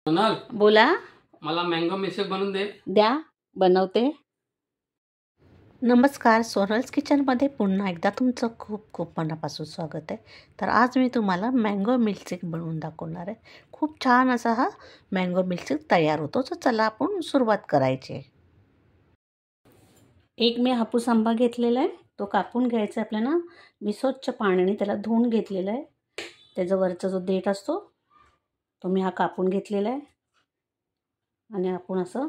सोनल, बोला. मला mango milkshake बनवून दे. द्या, बनवते. नमस्कार, सोनल्स किचनमध्ये पुन्हा एकदा तुमचं खूप खूप मनापासून स्वागत आहे. तर आज मी तुम्हाला मँगो मिल्कशेक बनवून दाखवणार आहे. खूप छान असा हा मँगो मिल्कशेक तयार होतो. तर चला आपण सुरुवात करायची. एक मी हापूस आंबा घेतलेला आहे, तो कापून घ्यायचा आहे आपल्याला. मी स्वच्छ पाण्याने त्याला धुवून घेतलेला आहे. त्याचा वरचा जो देठ असतो तो मी हा कापून घेतलेला आहे. आणि आपण असं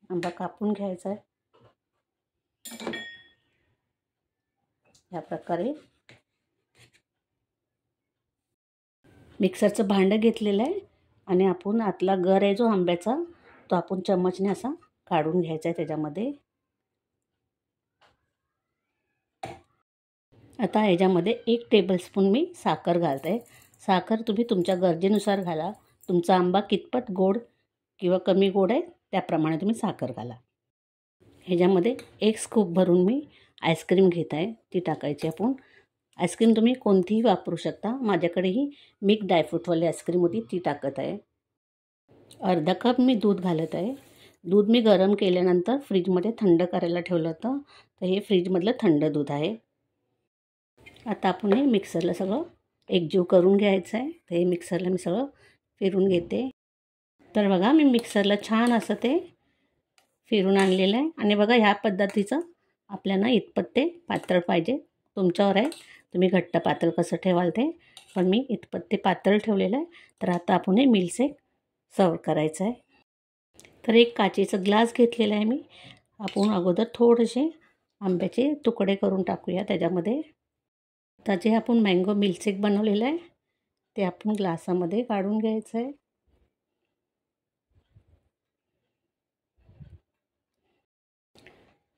आंबा कापून घ्यायचा आहे या प्रकारे. मिक्सरचं भांडं घेतलेलं आहे आणि आपण आतला गर आहे जो आंब्याचा तो आपण चम्मचने असा काढून घ्यायचा आहे त्याच्यामध्ये. आता ह्याच्यामध्ये 1 टेबलस्पून मी साखर घालते. साखर तुम्ही तुमच्या गरजेनुसार घाला. तुमचा आंबा कितपत गोड किंवा कमी गोड आहे त्याप्रमाणे तुम्ही साखर घाला. ह्याच्यामध्ये 1 स्कूप भरून मी आईस्क्रीम घेत आहे, ती टाकायची आपण. आईस्क्रीम तुम्ही कोणतीही वापरू शकता. माझ्याकडे ही मिल्क ड्रायफ्रूटवाली आईस्क्रीम होती, ती टाकत आहे. अर्धा कप मी दूध घालत आहे. दूध मी गरम केल्यानंतर फ्रीजमध्ये थंड करायला ठेवलं होतं, तर हे फ्रीजमधलं थंड दूध आहे. आता आपण हे मिक्सरला सगळं एकजीव करून घ्यायचं आहे. तर हे मिक्सरला मी सगळं फिरून घेते. तर बघा, मी मिक्सरला छान असं ते फिरून आणलेलं आहे. आणि बघा, ह्या पद्धतीचं आपल्याला इतपत ते पातळ पाहिजे. तुमच्यावर आहे तुम्ही घट्ट पातळ कसं ठेवाल ते, पण मी इतपत ते पातळ ठेवलेलं आहे. तर आता आपण हे मिल्कशेक सर्व करायचं आहे. तर एक काचेचं ग्लास घेतलेला आहे मी. आपण अगोदर थोडेसे आंब्याचे तुकडे करून टाकूया त्याच्यामध्ये. आता जे आपण मँगो मिल्कशेक बनवलेलं आहे ते आपण ग्लासामध्ये काढून घ्यायचं आहे.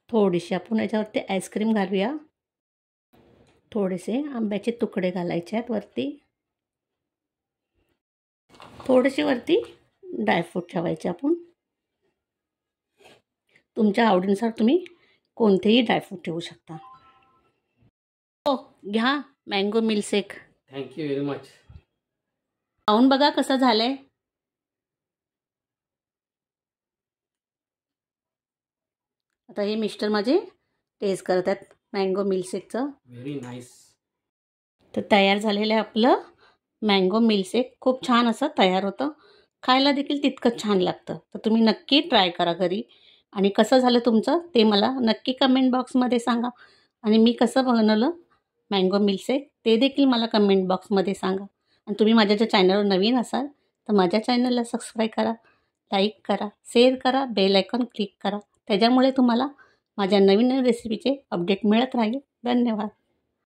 थोडीशी आपण याच्यावरती आईस्क्रीम घालूया. थोडेसे आंब्याचे तुकडे घालायचे आहेत वरती. थोडेसे वरती ड्रायफ्रूट ठेवायचे आपण. तुमच्या आवडीनुसार तुम्ही कोणतेही ड्रायफ्रूट ठेवू शकता. हो, घ्या mango milkshake. Thank you very much. खाऊन बघा कसं झालंय. आता हे मिस्टर माझे टेस्ट करत आहेत मँगो मिल्कशेकचं. Very nice. तर तयार झालेलं आहे आपलं मँगो मिल्कशेक. खूप छान असं तयार होतं. खायला देखील तितकंच छान लागतं. तर तुम्ही नक्की ट्राय करा घरी. आणि कसं झालं तुमचं ते मला नक्की कमेंट बॉक्समध्ये सांगा. आणि मी कसं बनवलं मँगो मिल्कशेक ते देखील मला कमेंट बॉक्समध्ये सांगा. आणि तुम्ही माझ्या ज्या चॅनलवर नवीन असाल तर माझ्या चॅनलला सबस्क्राईब करा, लाईक करा, शेअर करा, बेल आयकॉन क्लिक करा. त्याच्यामुळे तुम्हाला माझ्या नवीन रेसिपीचे अपडेट मिळत राहील. धन्यवाद.